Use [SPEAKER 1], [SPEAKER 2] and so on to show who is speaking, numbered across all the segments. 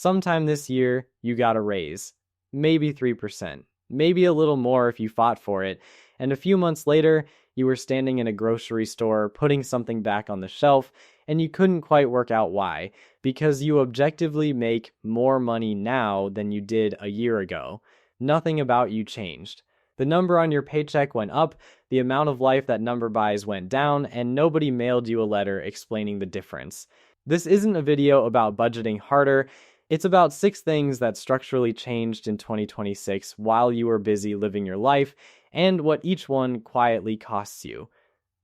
[SPEAKER 1] Sometime this year, you got a raise. Maybe 3%. Maybe a little more if you fought for it. And a few months later, you were standing in a grocery store putting something back on the shelf, and you couldn't quite work out why, because you objectively make more money now than you did a year ago. Nothing about you changed. The number on your paycheck went up, the amount of life that number buys went down, and nobody mailed you a letter explaining the difference. This isn't a video about budgeting harder. It's about 6 things that structurally changed in 2026 while you were busy living your life, and what each one quietly costs you.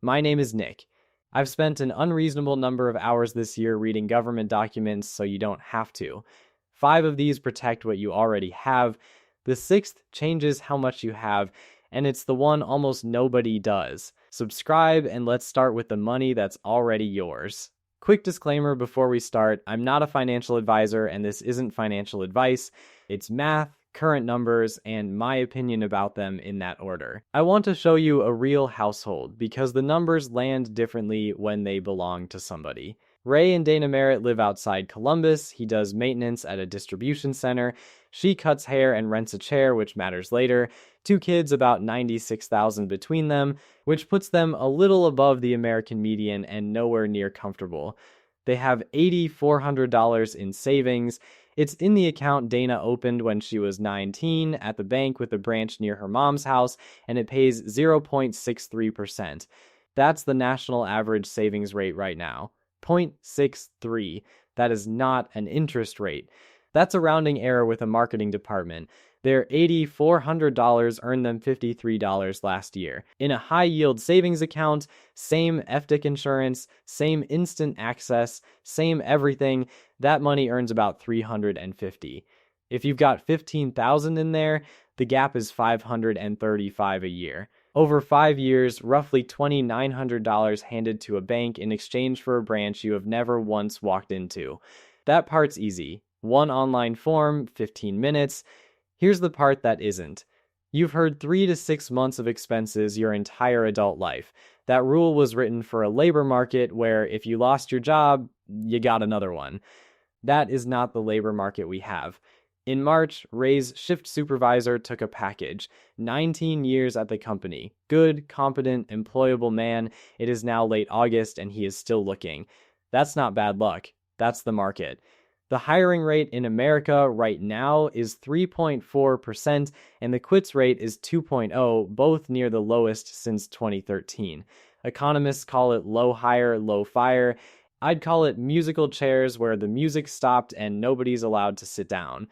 [SPEAKER 1] My name is Nick. I've spent an unreasonable number of hours this year reading government documents so you don't have to. 5 of these protect what you already have. The 6th changes how much you have, and it's the one almost nobody does. Subscribe, and let's start with the money that's already yours. Quick disclaimer before we start, I'm not a financial advisor and this isn't financial advice. It's math, current numbers, and my opinion about them in that order. I want to show you a real household because the numbers land differently when they belong to somebody. Ray and Dana Merritt live outside Columbus. He does maintenance at a distribution center. She cuts hair and rents a chair, which matters later. 2 kids, about $96,000 between them, which puts them a little above the American median and nowhere near comfortable. They have $8,400 in savings. It's in the account Dana opened when she was 19 at the bank with a branch near her mom's house, and it pays 0.63%. That's the national average savings rate right now. 0.63. That is not an interest rate. That's a rounding error with a marketing department. Their $8,400 earned them $53 last year. In a high-yield savings account, same FDIC insurance, same instant access, same everything, that money earns about $350. If you've got $15,000 in there, the gap is $535 a year. Over 5 years, roughly $2,900 handed to a bank in exchange for a branch you have never once walked into. That part's easy. 1 online form, 15 minutes. Here's the part that isn't. You've heard 3 to 6 months of expenses your entire adult life. That rule was written for a labor market where if you lost your job, you got another one. That is not the labor market we have. In March, Ray's shift supervisor took a package. 19 years at the company. Good, competent, employable man. It is now late August and he is still looking. That's not bad luck. That's the market. The hiring rate in America right now is 3.4% and the quits rate is 2.0, both near the lowest since 2013. Economists call it low hire, low fire. I'd call it musical chairs where the music stopped and nobody's allowed to sit down.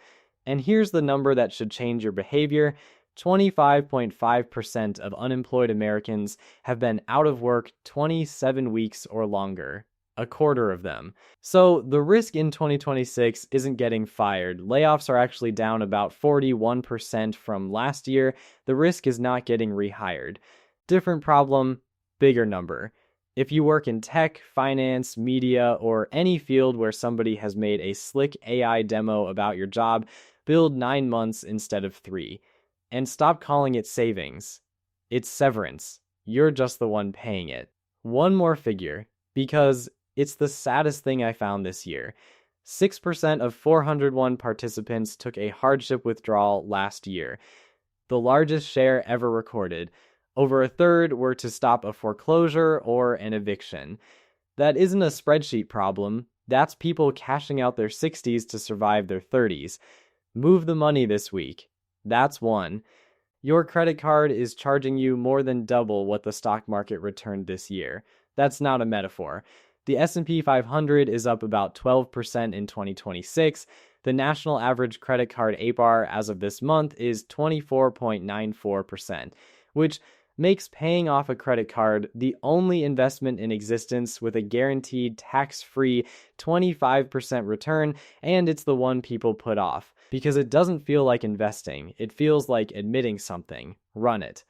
[SPEAKER 1] And here's the number that should change your behavior. 25.5% of unemployed Americans have been out of work 27 weeks or longer. A quarter of them. So the risk in 2026 isn't getting fired. Layoffs are actually down about 41% from last year. The risk is not getting rehired. Different problem, bigger number. If you work in tech, finance, media, or any field where somebody has made a slick AI demo about your job, build 9 months instead of 3. And stop calling it savings. It's severance. You're just the one paying it. One more figure, because it's the saddest thing I found this year. 6% of 401 participants took a hardship withdrawal last year. The largest share ever recorded. Over a third were to stop a foreclosure or an eviction. That isn't a spreadsheet problem. That's people cashing out their 60s to survive their 30s. Move the money this week. That's one. Your credit card is charging you more than double what the stock market returned this year. That's not a metaphor. The S&P 500 is up about 12% in 2026. The national average credit card APR as of this month is 24.94%, which makes paying off a credit card the only investment in existence with a guaranteed tax-free 25% return, and it's the one people put off because it doesn't feel like investing. It feels like admitting something. Run it.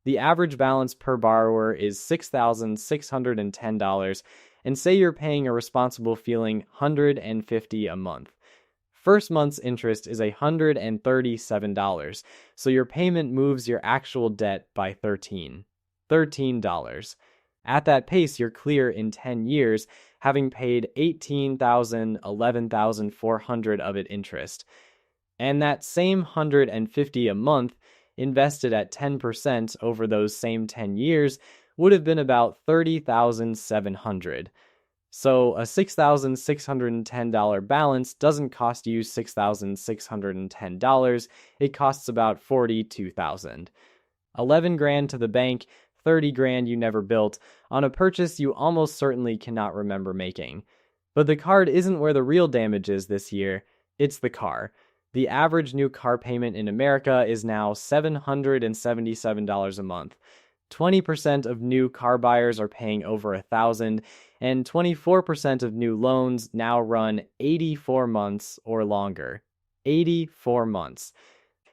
[SPEAKER 1] The average balance per borrower is $6,610, and say you're paying a responsible feeling $150 a month. First month's interest is $137, so your payment moves your actual debt by $13. At that pace, you're clear in 10 years, having paid 18,000, 11,400 of it interest. And that same 150 a month invested at 10% over those same 10 years would have been about 30,700. So a $6,610 balance doesn't cost you $6,610. It costs about 42,000. 11 grand to the bank, 30 grand you never built on a purchase you almost certainly cannot remember making. But the card isn't where the real damage is this year, it's the car. The average new car payment in America is now $777 a month. 20% of new car buyers are paying over $1,000, and 24% of new loans now run 84 months or longer. 84 months.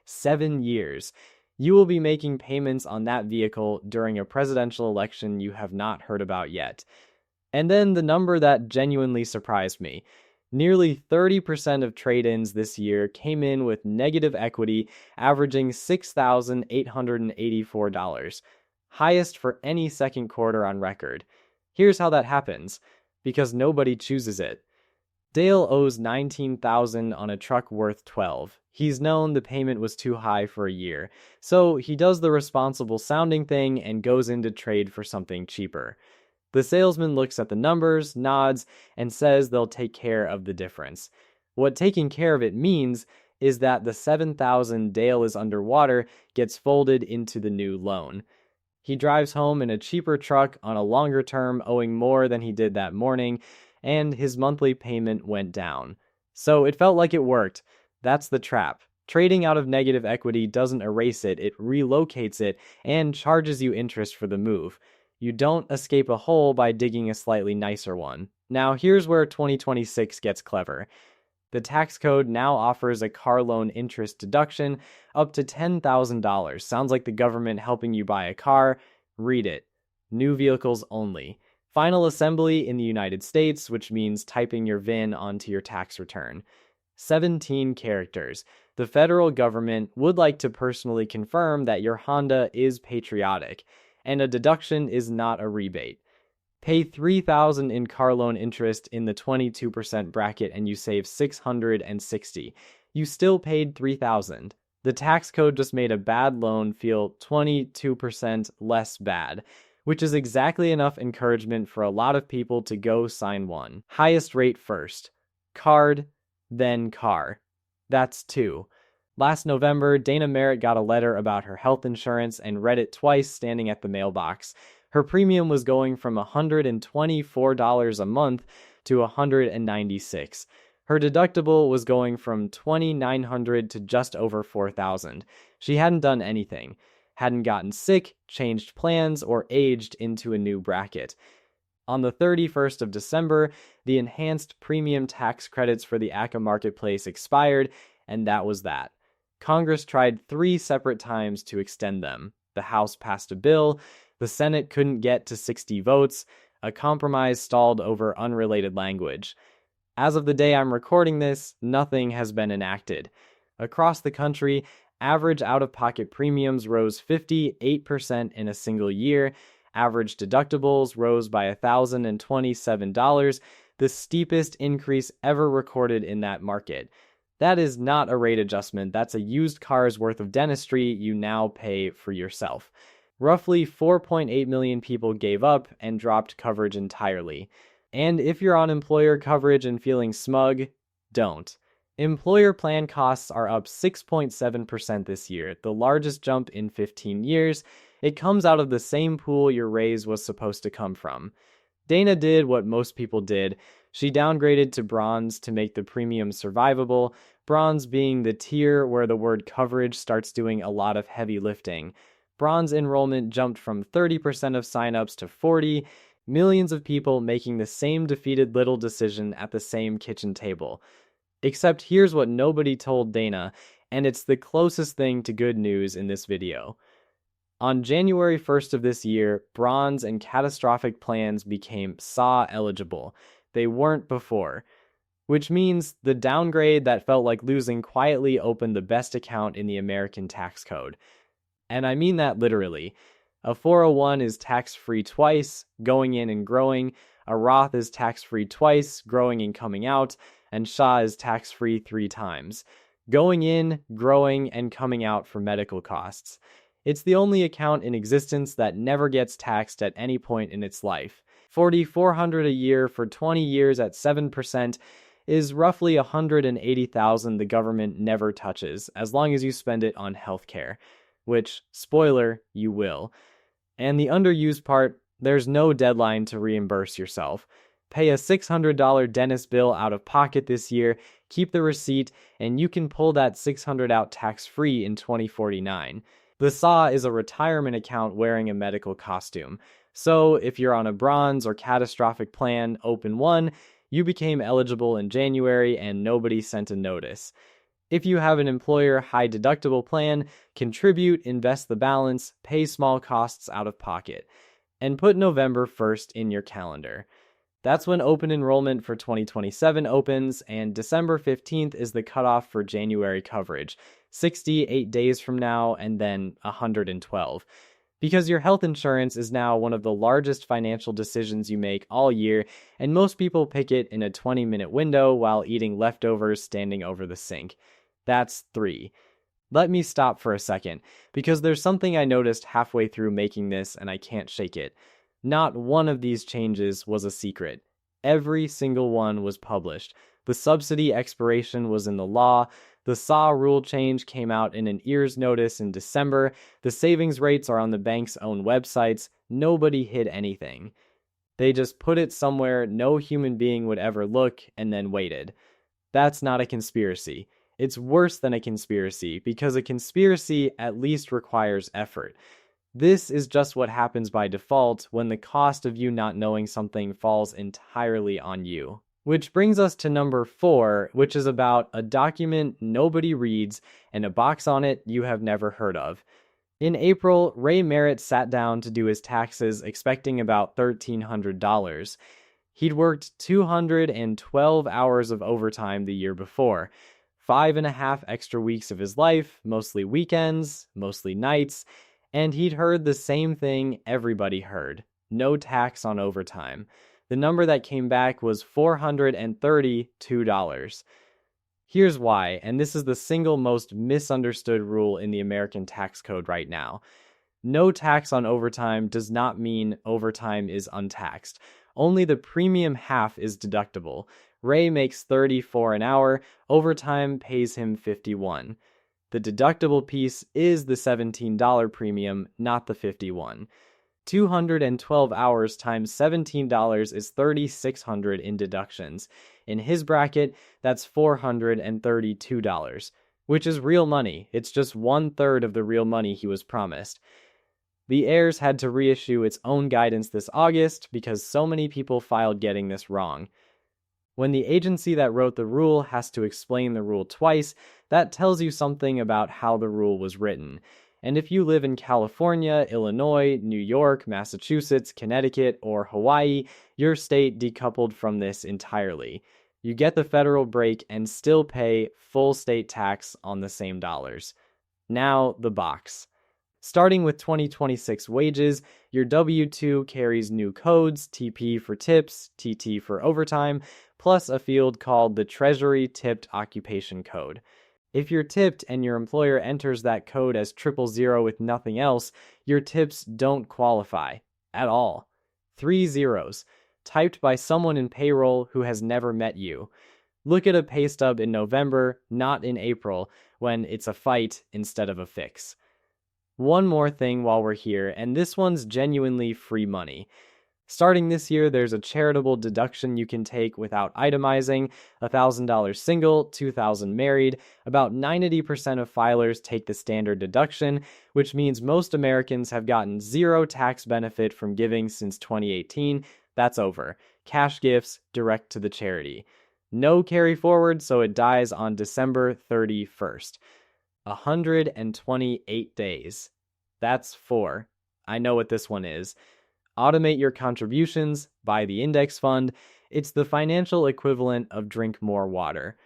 [SPEAKER 1] 7 years. You will be making payments on that vehicle during a presidential election you have not heard about yet. And then the number that genuinely surprised me. Nearly 30% of trade-ins this year came in with negative equity, averaging $6,884. Highest for any second quarter on record. Here's how that happens. Because nobody chooses it. Dale owes $19,000 on a truck worth $12,000. He's known the payment was too high for a year, so he does the responsible sounding thing and goes into trade for something cheaper. The salesman looks at the numbers, nods, and says they'll take care of the difference. What taking care of it means is that the $7,000 Dale is underwater gets folded into the new loan. He drives home in a cheaper truck on a longer term, owing more than he did that morning, and his monthly payment went down. So it felt like it worked. That's the trap. Trading out of negative equity doesn't erase it, it relocates it and charges you interest for the move. You don't escape a hole by digging a slightly nicer one. Now here's where 2026 gets clever. The tax code now offers a car loan interest deduction up to $10,000. Sounds like the government helping you buy a car. Read it. New vehicles only. Final assembly in the United States, which means typing your VIN onto your tax return. 17 characters. The federal government would like to personally confirm that your Honda is patriotic, and a deduction is not a rebate. Pay $3,000 in car loan interest in the 22% bracket and you save $660. You still paid $3,000. The tax code just made a bad loan feel 22% less bad, which is exactly enough encouragement for a lot of people to go sign one. Highest rate first. Card, then car. That's 2. Last November, Dana Merritt got a letter about her health insurance and read it twice standing at the mailbox. Her premium was going from $124 a month to $196. Her deductible was going from $2,900 to just over $4,000. She hadn't done anything. Hadn't gotten sick, changed plans, or aged into a new bracket. On the 31st of December, the enhanced premium tax credits for the ACA marketplace expired, and that was that. Congress tried 3 separate times to extend them. The House passed a bill, the Senate couldn't get to 60 votes, a compromise stalled over unrelated language. As of the day I'm recording this, nothing has been enacted. Across the country, average out-of-pocket premiums rose 58% in a single year. Average deductibles rose by $1,027, the steepest increase ever recorded in that market. That is not a rate adjustment, that's a used car's worth of dentistry you now pay for yourself. Roughly 4.8 million people gave up and dropped coverage entirely. And if you're on employer coverage and feeling smug, don't. Employer plan costs are up 6.7% this year, the largest jump in 15 years. It comes out of the same pool your raise was supposed to come from. Dana did what most people did. She downgraded to bronze to make the premium survivable, bronze being the tier where the word coverage starts doing a lot of heavy lifting. Bronze enrollment jumped from 30% of signups to 40%, millions of people making the same defeated little decision at the same kitchen table. Except here's what nobody told Dana, and it's the closest thing to good news in this video. On January 1st of this year, bronze and catastrophic plans became SAW eligible. They weren't before. Which means the downgrade that felt like losing quietly opened the best account in the American tax code. And I mean that literally. A 401 is tax-free twice, going in and growing. A Roth is tax-free twice, growing and coming out, and SHA is tax-free 3 times. Going in, growing, and coming out for medical costs. It's the only account in existence that never gets taxed at any point in its life. $4,400 a year for 20 years at 7% is roughly $180,000 the government never touches, as long as you spend it on healthcare. Which, spoiler, you will. And the underused part, there's no deadline to reimburse yourself. Pay a $600 dentist bill out of pocket this year, keep the receipt, and you can pull that $600 out tax-free in 2049. The SA is a retirement account wearing a medical costume. So if you're on a bronze or catastrophic plan, open one, you became eligible in January and nobody sent a notice. If you have an employer high deductible plan, contribute, invest the balance, pay small costs out of pocket, and put November 1st in your calendar. That's when open enrollment for 2027 opens, and December 15th is the cutoff for January coverage, 68 days from now, and then 112. Because your health insurance is now one of the largest financial decisions you make all year, and most people pick it in a 20-minute window while eating leftovers standing over the sink. That's 3. Let me stop for a second, because there's something I noticed halfway through making this and I can't shake it. Not one of these changes was a secret. Every single one was published. The subsidy expiration was in the law. The SAW rule change came out in an ears notice in December. The savings rates are on the bank's own websites. Nobody hid anything. They just put it somewhere no human being would ever look and then waited. That's not a conspiracy. It's worse than a conspiracy, because a conspiracy at least requires effort. This is just what happens by default when the cost of you not knowing something falls entirely on you. Which brings us to number 4, which is about a document nobody reads and a box on it you have never heard of. In April, Ray Merritt sat down to do his taxes expecting about $1,300. He'd worked 212 hours of overtime the year before. 5.5 extra weeks of his life, mostly weekends, mostly nights, and he'd heard the same thing everybody heard: no tax on overtime. The number that came back was $432. Here's why, and this is the single most misunderstood rule in the American tax code right now. No tax on overtime does not mean overtime is untaxed. Only the premium half is deductible. Ray makes $34 an hour, overtime pays him $51. The deductible piece is the $17 premium, not the $51. 212 hours times $17 is $3,600 in deductions. In his bracket, that's $432, which is real money. It's just 1/3 of the real money he was promised. The heirs had to reissue its own guidance this August because so many people filed getting this wrong. When the agency that wrote the rule has to explain the rule twice, that tells you something about how the rule was written. And if you live in California, Illinois, New York, Massachusetts, Connecticut, or Hawaii, your state decoupled from this entirely. You get the federal break and still pay full state tax on the same dollars. Now, the box. Starting with 2026 wages, your W-2 carries new codes, TP for tips, TT for overtime, plus a field called the Treasury Tipped Occupation Code. If you're tipped and your employer enters that code as 000 with nothing else, your tips don't qualify at all. 3 zeros, typed by someone in payroll who has never met you. Look at a pay stub in November, not in April, when it's a fight instead of a fix. One more thing while we're here, and this one's genuinely free money. Starting this year, there's a charitable deduction you can take without itemizing: $1,000 single, $2,000 married. About 90% of filers take the standard deduction, which means most Americans have gotten zero tax benefit from giving since 2018. That's over. Cash gifts direct to the charity. No carry forward, so it dies on December 31st. 128 days. That's 4. I know what this one is. Automate your contributions, buy the index fund. It's the financial equivalent of drink more water.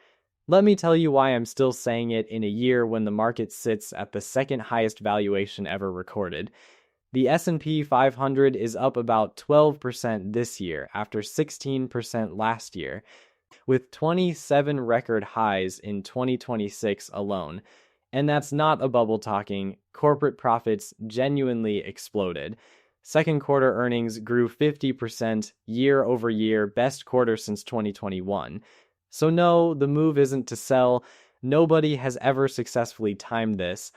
[SPEAKER 1] Let me tell you why I'm still saying it in a year when the market sits at the second highest valuation ever recorded. The S&P 500 is up about 12% this year after 16% last year, with 27 record highs in 2026 alone. And that's not a bubble talking. Corporate profits genuinely exploded. Second quarter earnings grew 50% year over year, best quarter since 2021. So, no, the move isn't to sell. Nobody has ever successfully timed this.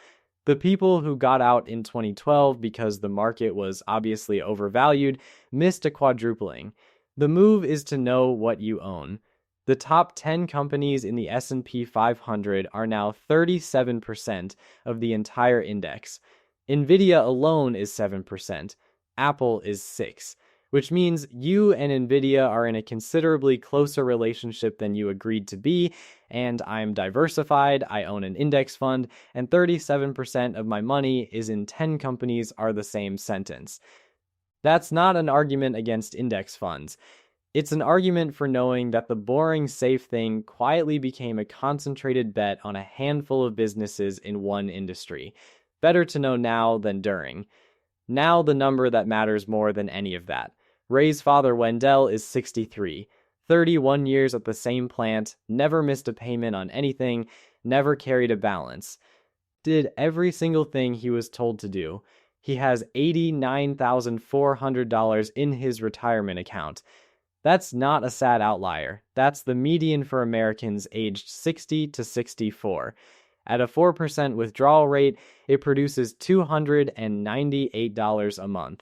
[SPEAKER 1] The people who got out in 2012 because the market was obviously overvalued missed a quadrupling. The move is to know what you own. The top 10 companies in the S&P 500 are now 37% of the entire index. Nvidia alone is 7%. Apple is 6%, which means you and Nvidia are in a considerably closer relationship than you agreed to be, and I'm diversified, I own an index fund, and 37% of my money is in 10 companies are the same sentence. That's not an argument against index funds. It's an argument for knowing that the boring, safe thing quietly became a concentrated bet on a handful of businesses in one industry. Better to know now than during. Now the number that matters more than any of that. Ray's father, Wendell, is 63, 31 years at the same plant, never missed a payment on anything, never carried a balance. Did every single thing he was told to do. He has $89,400 in his retirement account. That's not a sad outlier. That's the median for Americans aged 60 to 64. At a 4% withdrawal rate, it produces $298 a month.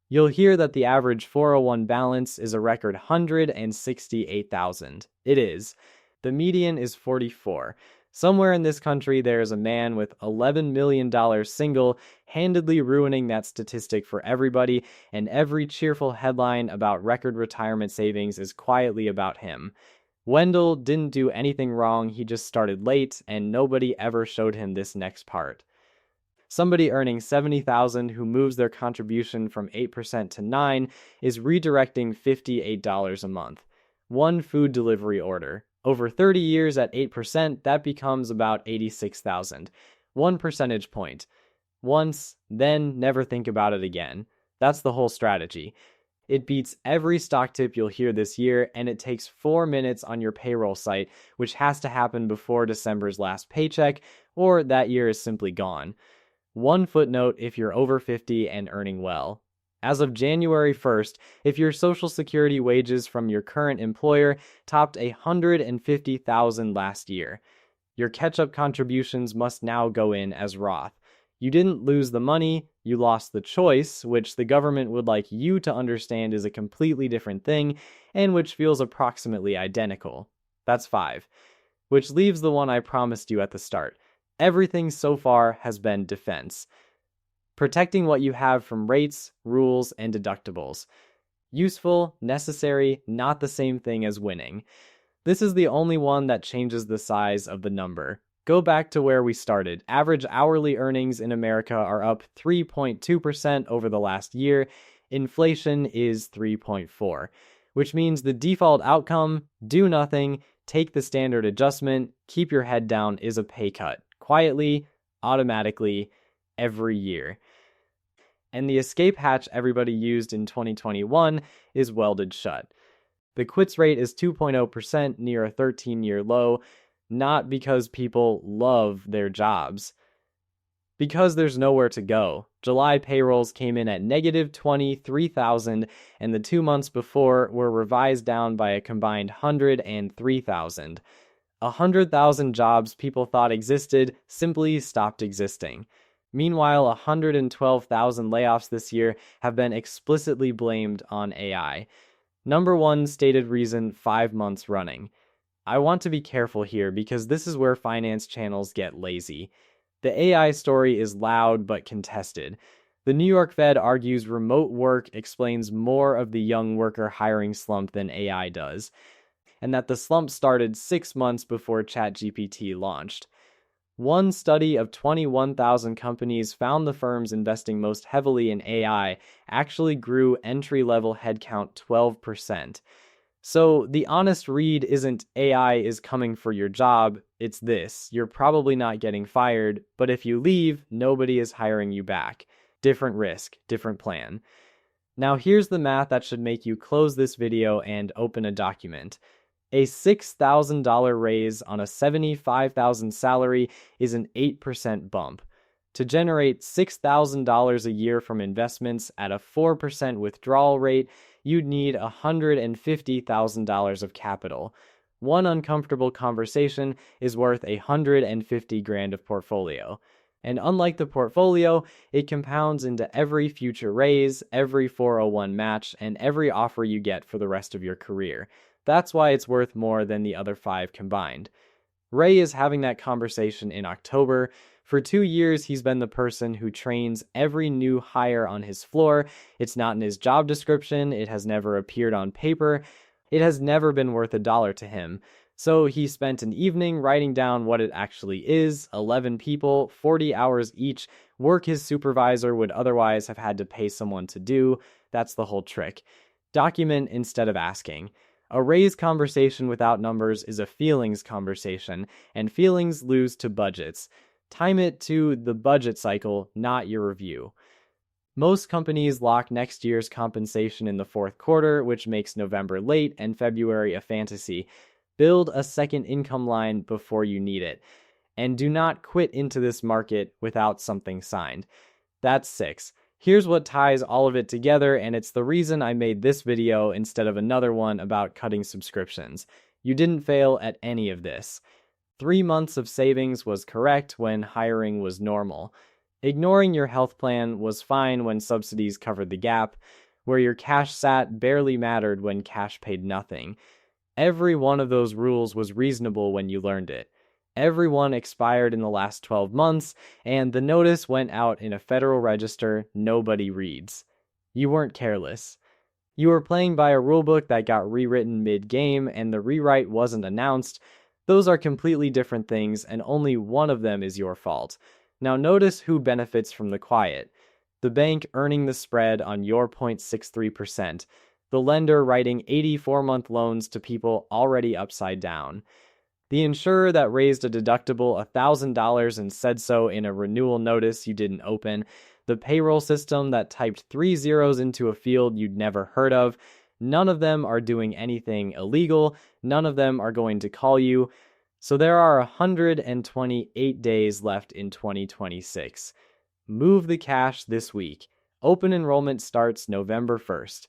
[SPEAKER 1] You'll hear that the average 401 balance is a record $168,000. It is. The median is 44. Somewhere in this country, there is a man with $11 million single-handedly ruining that statistic for everybody, and every cheerful headline about record retirement savings is quietly about him. Wendell didn't do anything wrong, he just started late, and nobody ever showed him this next part. Somebody earning $70,000 who moves their contribution from 8% to 9% is redirecting $58 a month. One food delivery order. Over 30 years at 8%, that becomes about $86,000. 1 percentage point. Once, then never think about it again. That's the whole strategy. It beats every stock tip you'll hear this year, and it takes 4 minutes on your payroll site, which has to happen before December's last paycheck, or that year is simply gone. One footnote if you're over 50 and earning well. As of January 1st, if your Social Security wages from your current employer topped $150,000 last year, your catch-up contributions must now go in as Roth. You didn't lose the money, you lost the choice, which the government would like you to understand is a completely different thing, and which feels approximately identical. That's 5. Which leaves the one I promised you at the start. Everything so far has been defense. Protecting what you have from rates, rules, and deductibles. Useful, necessary, not the same thing as winning. This is the only one that changes the size of the number. Go back to where we started. Average hourly earnings in America are up 3.2% over the last year. Inflation is 3.4%, which means the default outcome, do nothing, take the standard adjustment, keep your head down, is a pay cut. Quietly, automatically, every year. And the escape hatch everybody used in 2021 is welded shut. The quits rate is 2.0%, near a 13-year low, not because people love their jobs. Because there's nowhere to go. July payrolls came in at negative 23,000, and the 2 months before were revised down by a combined 103,000. 100,000 jobs people thought existed simply stopped existing. Meanwhile, 112,000 layoffs this year have been explicitly blamed on AI. Number one stated reason 5 months running. I want to be careful here because this is where finance channels get lazy. The AI story is loud but contested. The New York Fed argues remote work explains more of the young worker hiring slump than AI does, and that the slump started 6 months before ChatGPT launched. One study of 21,000 companies found the firms investing most heavily in AI actually grew entry-level headcount 12%. So the honest read isn't AI is coming for your job, it's this: you're probably not getting fired, but if you leave, nobody is hiring you back. Different risk, different plan. Now here's the math that should make you close this video and open a document. A $6,000 raise on a $75,000 salary is an 8% bump. To generate $6,000 a year from investments at a 4% withdrawal rate, you'd need $150,000 of capital. One uncomfortable conversation is worth $150,000 of portfolio. And unlike the portfolio, it compounds into every future raise, every 401 match, and every offer you get for the rest of your career. That's why it's worth more than the other 5 combined. Ray is having that conversation in October. For 2 years, he's been the person who trains every new hire on his floor. It's not in his job description. It has never appeared on paper. It has never been worth $1 to him. So he spent an evening writing down what it actually is, 11 people, 40 hours each, work his supervisor would otherwise have had to pay someone to do. That's the whole trick. Document instead of asking. A raise conversation without numbers is a feelings conversation, and feelings lose to budgets. Time it to the budget cycle, not your review. Most companies lock next year's compensation in the fourth quarter, which makes November late and February a fantasy. Build a second income line before you need it. And do not quit into this market without something signed. That's 6. Here's what ties all of it together, and it's the reason I made this video instead of another one about cutting subscriptions. You didn't fail at any of this. 3 months of savings was correct when hiring was normal. Ignoring your health plan was fine when subsidies covered the gap. Where your cash sat barely mattered when cash paid nothing. Every one of those rules was reasonable when you learned it. Every one expired in the last 12 months, and the notice went out in a Federal Register nobody reads. You weren't careless. You were playing by a rulebook that got rewritten mid-game, and the rewrite wasn't announced. Those are completely different things, and only one of them is your fault. Now notice who benefits from the quiet. The bank earning the spread on your 0.63%. The lender writing 84-month loans to people already upside down. The insurer that raised a deductible $1,000 and said so in a renewal notice you didn't open. The payroll system that typed 3 zeros into a field you'd never heard of. None of them are doing anything illegal. None of them are going to call you. So there are 128 days left in 2026. Move the cash this week. Open enrollment starts November 1st.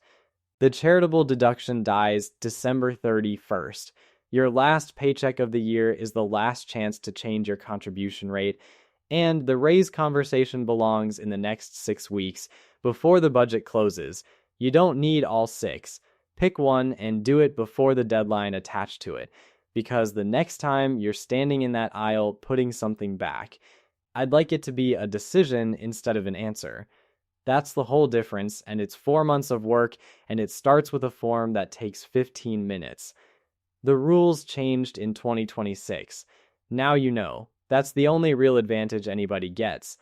[SPEAKER 1] The charitable deduction dies December 31st. Your last paycheck of the year is the last chance to change your contribution rate, and the raise conversation belongs in the next 6 weeks before the budget closes. You don't need all 6. Pick one and do it before the deadline attached to it, because the next time you're standing in that aisle putting something back. I'd like it to be a decision instead of an answer. That's the whole difference, and it's 4 months of work, and it starts with a form that takes 15 minutes. The rules changed in 2026. Now you know. That's the only real advantage anybody gets.